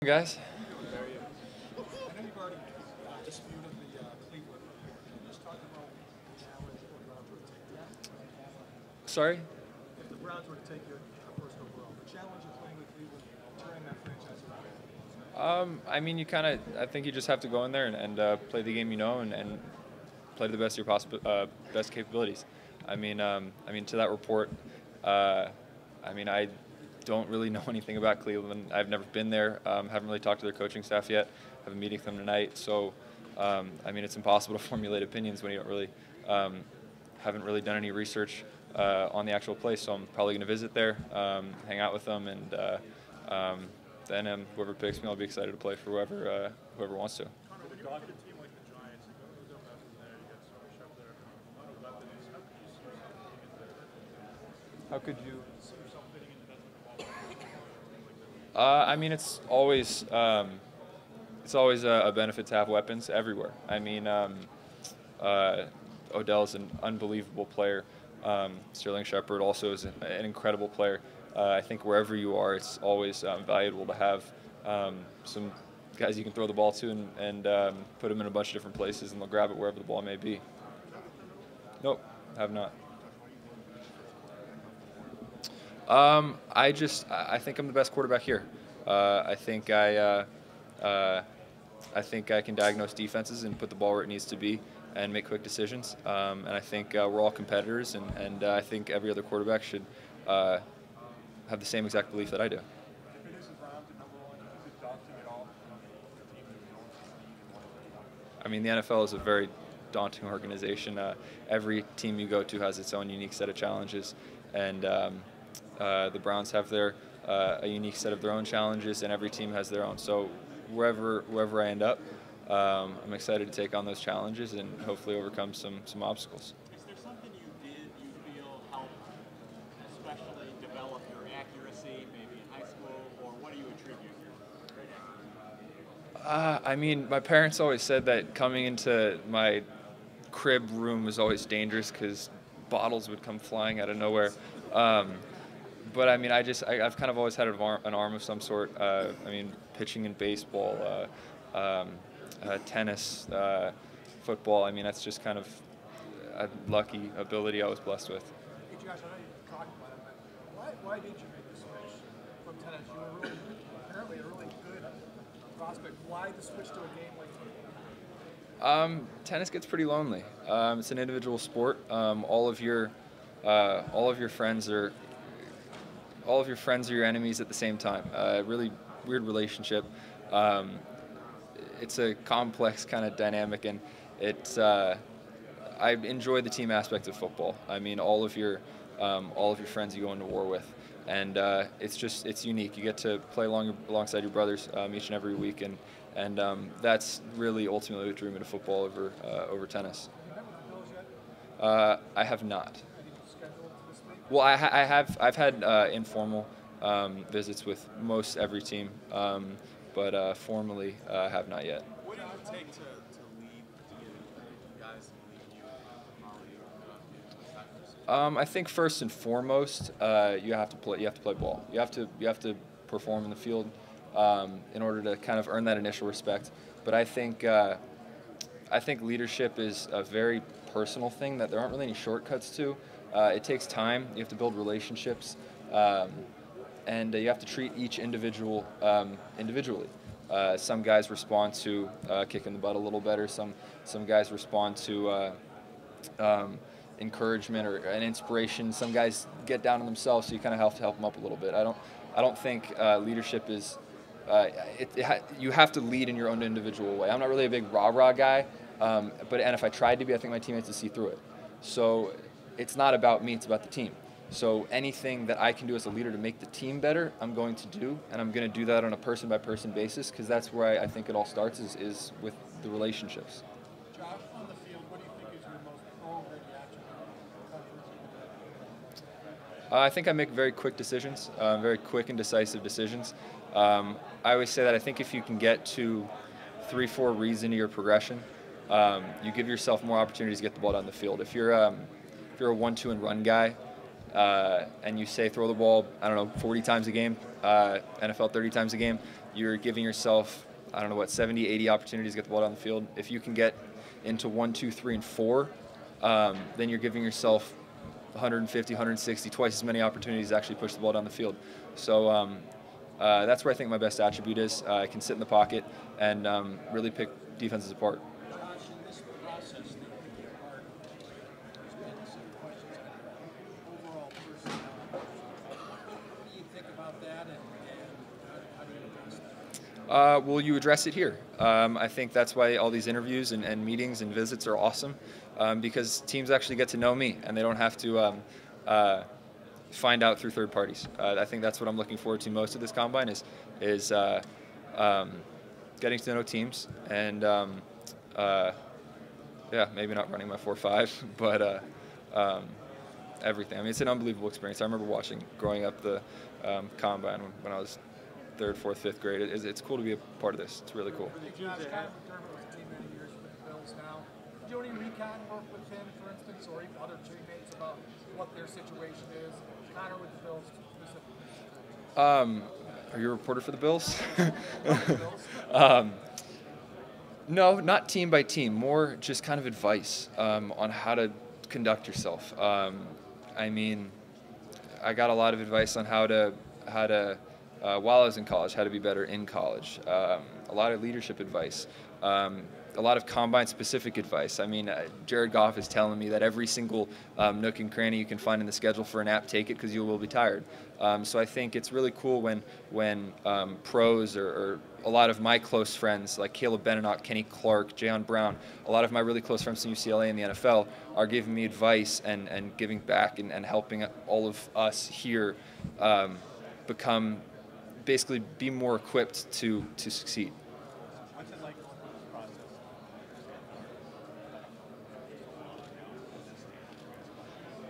Guys? I know you've already disputed the Cleveland. Can you just talk about the challenge if the Browns were to take you? Sorry? If the Browns were to take you first overall, the challenge of playing with Cleveland, turning that franchise around. I mean, I think you just have to go in there and play the game and play to the best of your best capabilities. To that report, I don't really know anything about Cleveland. I've never been there. Haven't really talked to their coaching staff yet. Have a meeting with them tonight. So, it's impossible to formulate opinions when you don't really haven't really done any research on the actual place. So I'm probably going to visit there, hang out with them, and then whoever picks me, I'll be excited to play for whoever wants to. Connor, when you look at a team like the Giants, you go up from there, you got Starch up there, a lot of weapons. How could you see yourself fitting into that type of ball? It's always a benefit to have weapons everywhere. Odell's an unbelievable player. Sterling Shepard also is an incredible player. I think wherever you are, it's always valuable to have some guys you can throw the ball to and put them in a bunch of different places, and they'll grab it wherever the ball may be. Nope, have not. I think I'm the best quarterback here. I think I can diagnose defenses and put the ball where it needs to be and make quick decisions. And I think we're all competitors, and I think every other quarterback should have the same exact belief that I do. The NFL is a very daunting organization. Every team you go to has its own unique set of challenges, and the Browns have a unique set of their own challenges, and every team has their own. So wherever I end up, I'm excited to take on those challenges and hopefully overcome some obstacles. Is there something you did you feel helped especially develop your accuracy, maybe in high school, or what do you attribute your great accuracy? My parents always said that coming into my crib room was always dangerous because bottles would come flying out of nowhere. But I've kind of always had an arm of some sort. Pitching in baseball, tennis, football. That's just kind of a lucky ability I was blessed with. Hey Josh, I know you talked about it, but why did you make the switch from tennis? You were apparently a really good prospect. Why the switch to a game like tennis? Tennis gets pretty lonely. It's an individual sport. All of your friends are your enemies at the same time. Really weird relationship. It's a complex kind of dynamic, and I enjoy the team aspect of football. All of your friends you go into war with, and it's unique. You get to play alongside your brothers each and every week, and that's really ultimately what drew me to football over tennis. Have you met with the Bills yet? I have not. Are you scheduled to this week? Well, I've had informal visits with most every team, but formally I have not yet. What do you take to lead, to get guys to lead you? I think first and foremost, you have to play ball. You have to perform in the field in order to kind of earn that initial respect. But I think leadership is a very personal thing that there aren't really any shortcuts to. It takes time. You have to build relationships, and you have to treat each individual individually. Some guys respond to kicking the butt a little better. Some guys respond to encouragement or an inspiration. Some guys get down on themselves, so you kind of have to help them up a little bit. I don't think leadership is. You have to lead in your own individual way. I'm not really a big rah-rah guy, and if I tried to be, I think my teammates would see through it. So it's not about me, it's about the team. So anything that I can do as a leader to make the team better, I'm going to do, and I'm going to do that on a person-by-person basis, because that's where I think it all starts is with the relationships. Josh, on the field, what do you think is your most pro-ready attribute? I think I make very quick decisions, very quick and decisive decisions. I always say that I think if you can get to 3-4 reads into your progression, you give yourself more opportunities to get the ball down the field. If you're a 1-2 and run guy, and you say throw the ball, 40 times a game, NFL 30 times a game, you're giving yourself, I don't know what, 70, 80 opportunities to get the ball down the field. If you can get into 1, 2, 3, and 4, then you're giving yourself 150, 160, twice as many opportunities to actually push the ball down the field. So that's where I think my best attribute is. I can sit in the pocket and really pick defenses apart. Josh, in this process that you picked apart, there's been some questions on your overall personnel. What do you think about that, and how do you address that? Well, you address it here. I think that's why all these interviews and meetings and visits are awesome, because teams actually get to know me, and they don't have to find out through third parties. I think that's what I'm looking forward to most of this combine is getting to know teams and yeah, maybe not running my 4.5, but everything. I mean, it's an unbelievable experience. I remember watching growing up the combine when I was 3rd, 4th, 5th grade. It's cool to be a part of this. It's really cool. Josh, Kyle McDermott was a team many years for the Bills now. Did you do any recon work with him, for instance, or even other teammates about what their situation is? Connor with the Bills specifically. Are you a reporter for the Bills? Bills? No, not team by team. More just kind of advice on how to conduct yourself. I mean, I got a lot of advice on how to while I was in college, how to be better in college. A lot of leadership advice. A lot of combine-specific advice. I mean, Jared Goff is telling me that every single nook and cranny you can find in the schedule for a nap, take it because you will be tired. So I think it's really cool when pros or a lot of my close friends like Caleb Benenoch, Kenny Clark, Jayon Brown, a lot of my really close friends from UCLA and the NFL are giving me advice and giving back and helping all of us here basically be more equipped to succeed. What's it like going through this process?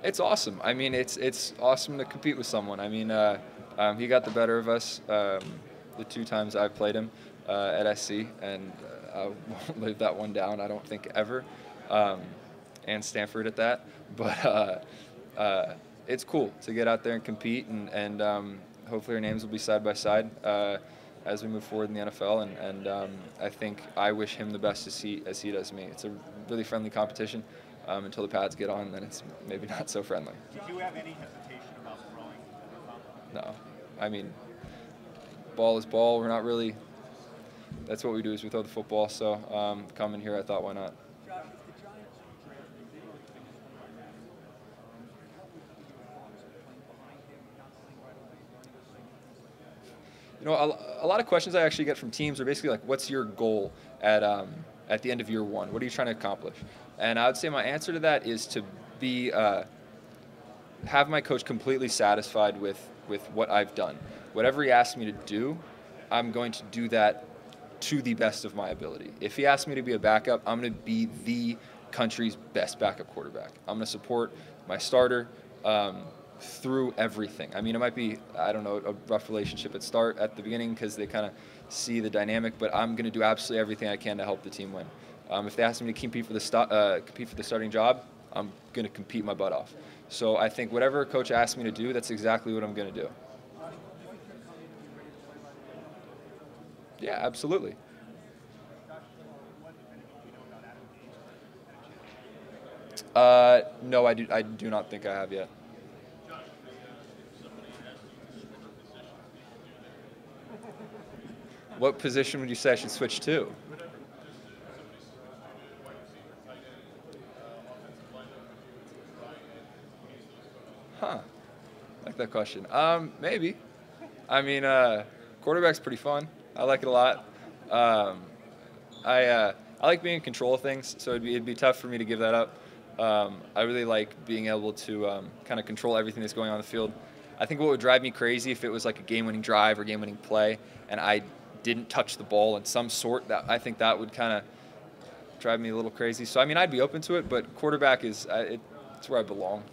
It's awesome. I mean, it's awesome to compete with someone. I mean, he got the better of us the 2 times I've played him at SC, and I won't live that one down, I don't think, ever, and Stanford at that. But it's cool to get out there and compete, and hopefully our names will be side by side as we move forward in the NFL. And I think I wish him the best as he does me. It's a really friendly competition. Until the pads get on, then it's maybe not so friendly. Did you have any hesitation about throwing? No. I mean, ball is ball. We're not really – that's what we do is we throw the football. So coming here, I thought, why not? Josh, if the Giants draft him, they really think it's going to what would be your thoughts of playing behind him, not playing right away, learning to sing, things like that? You know, a lot of questions I actually get from teams are basically like, what's your goal at the end of year 1? What are you trying to accomplish? And I would say my answer to that is to be have my coach completely satisfied with what I've done. Whatever he asks me to do, I'm going to do that to the best of my ability. If he asks me to be a backup, I'm going to be the country's best backup quarterback. I'm going to support my starter through everything. I mean, it might be, I don't know, a rough relationship at the beginning because they kind of see the dynamic, but I'm going to do absolutely everything I can to help the team win. If they ask me to compete for the starting job, I'm going to compete my butt off. So I think whatever a coach asks me to do, that's exactly what I'm going to do. Yeah, absolutely. No, I do not think I have yet. What position would you say I should switch to? Huh. I like that question. Maybe. I mean, quarterback's pretty fun. I like it a lot. I like being in control of things, so it'd be tough for me to give that up. I really like being able to kind of control everything that's going on the field. I think what would drive me crazy if it was like a game-winning drive or game-winning play, and I didn't touch the ball in some sort. I think that would kind of drive me a little crazy. So I mean, I'd be open to it, but quarterback it's where I belong.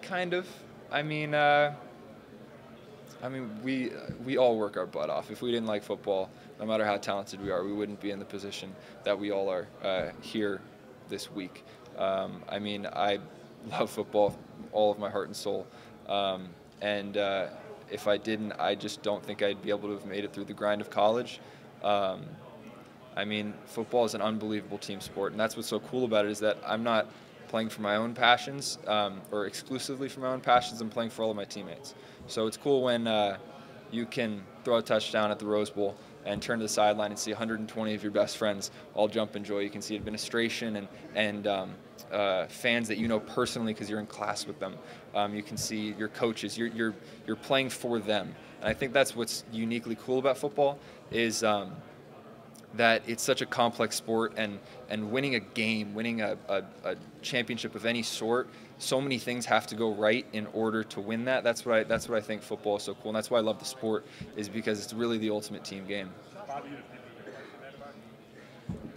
Kind of. I mean, we all work our butt off. If we didn't like football, no matter how talented we are, we wouldn't be in the position that we all are here this week. I mean, I love football, all of my heart and soul. And if I didn't, I just don't think I'd be able to have made it through the grind of college. I mean, football is an unbelievable team sport, and that's what's so cool about it, is that I'm not playing for my own passions or exclusively for my own passions. I'm playing for all of my teammates. So it's cool when you can throw a touchdown at the Rose Bowl and turn to the sideline and see 120 of your best friends all jump in joy. You can see administration and fans that you know personally because you're in class with them. You can see your coaches. You're playing for them, and I think that's what's uniquely cool about football is that it's such a complex sport, and winning a game, winning a championship of any sort, so many things have to go right in order to win that. That's what I think football is so cool, and that's why I love the sport, is because it's really the ultimate team game.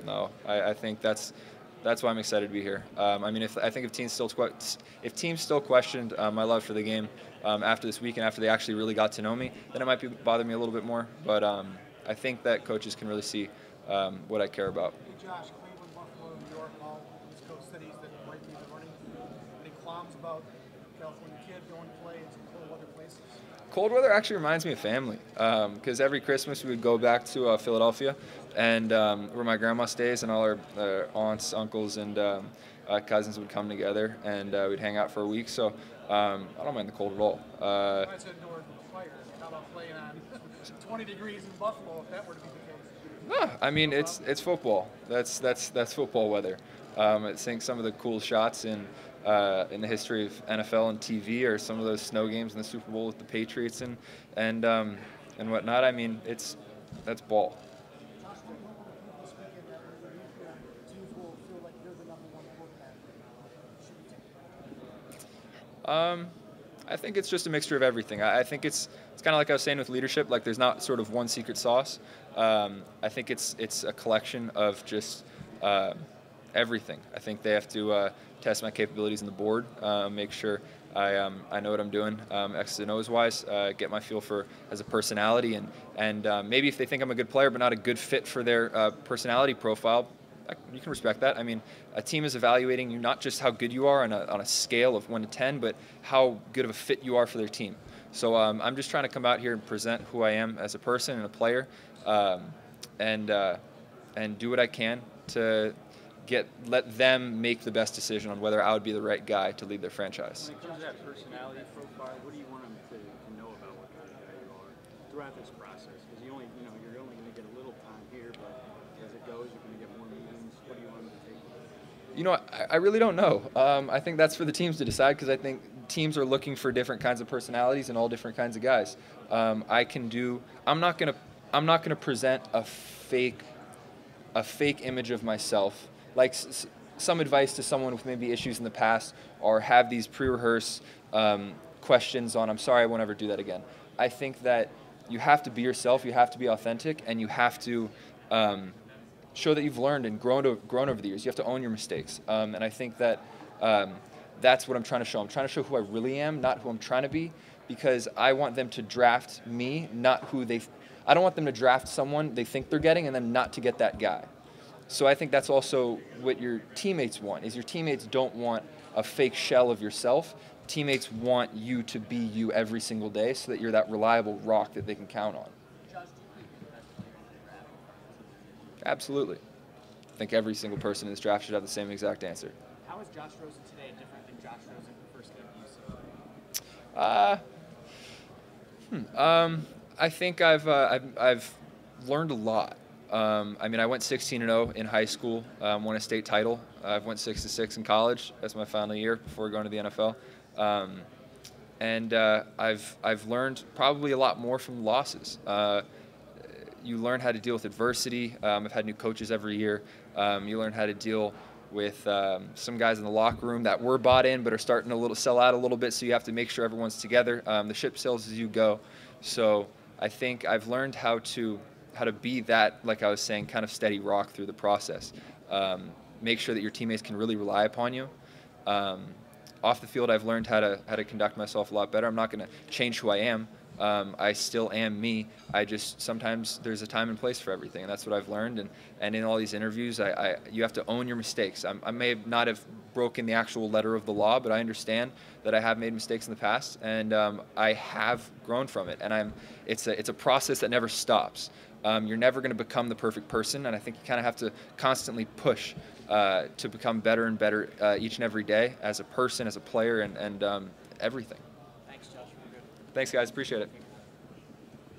No, I think that's why I'm excited to be here. I mean, if teams still questioned my love for the game after this week and after they actually really got to know me, then it might bother me a little bit more. But I think that coaches can really see what I care about. Hey Josh, Cleveland, Buffalo, New York, all East Coast cities that might be running. Any qualms about California kid going to play in some cold weather places? Cold weather actually reminds me of family, because every Christmas we would go back to Philadelphia, and where my grandma stays, and all our aunts, uncles, and cousins would come together, and we'd hang out for a week. So I don't mind the cold at all. That's indoor fire. How about playing on 20 degrees in Buffalo if that were to be the case? I mean, it's football. That's football weather. I think some of the cool shots in the history of NFL and TV are some of those snow games in the Super Bowl with the Patriots and whatnot. I mean, that's ball. I think it's just a mixture of everything. I think it's kind of like I was saying with leadership. Like, there's not sort of one secret sauce. I think it's a collection of just everything. I think they have to test my capabilities on the board, make sure I know what I'm doing, X's and O's wise, get my feel for as a personality, and maybe if they think I'm a good player but not a good fit for their personality profile, you can respect that. I mean, a team is evaluating you not just how good you are on a scale of 1 to 10, but how good of a fit you are for their team. So I'm just trying to come out here and present who I am as a person and a player, and do what I can to let them make the best decision on whether I would be the right guy to lead their franchise. When it comes to that personality profile, what do you want them to know about what kind of guy you are throughout this process? Because you're only going to get a little time here, but as it goes, you're going to get more meetings. What do you want them to take? You know, I really don't know. I think that's for the teams to decide, because I think teams are looking for different kinds of personalities and all different kinds of guys. I'm not gonna present a fake image of myself. Like some advice to someone with maybe issues in the past, or have these pre-rehearsed questions on, I'm sorry, I won't ever do that again. I think that you have to be yourself, you have to be authentic, and you have to show that you've learned and grown over the years. You have to own your mistakes. And I think that that's what I'm trying to show. I'm trying to show who I really am, not who I'm trying to be, because I want them to draft me, not who I don't want them to draft someone they think they're getting and then not to get that guy. So I think that's also what your teammates want, is your teammates don't want a fake shell of yourself. Teammates want you to be you every single day, so that you're that reliable rock that they can count on. Absolutely. I think every single person in this draft should have the same exact answer. How is Josh Rosen today different than Josh Rosen the first game you saw? I think I've learned a lot. I mean, I went 16-0 in high school, won a state title. I've went 6-6 in college. That's my final year before going to the NFL. And I've learned probably a lot more from losses. You learn how to deal with adversity. I've had new coaches every year. You learn how to deal with some guys in the locker room that were bought in but are starting to sell out a little bit, so you have to make sure everyone's together. The ship sails as you go. So I think I've learned how to be that, like I was saying, kind of steady rock through the process. Make sure that your teammates can really rely upon you. Off the field, I've learned how to conduct myself a lot better. I'm not going to change who I am. I still am me. Sometimes there's a time and place for everything, and that's what I've learned. And in all these interviews, you have to own your mistakes. I may not have broken the actual letter of the law, but I understand that I have made mistakes in the past, and I have grown from it. And it's a process that never stops. You're never going to become the perfect person, and I think you kind of have to constantly push to become better and better each and every day as a person, as a player, and everything. Thanks, Josh. You're good. Thanks, guys. Appreciate it.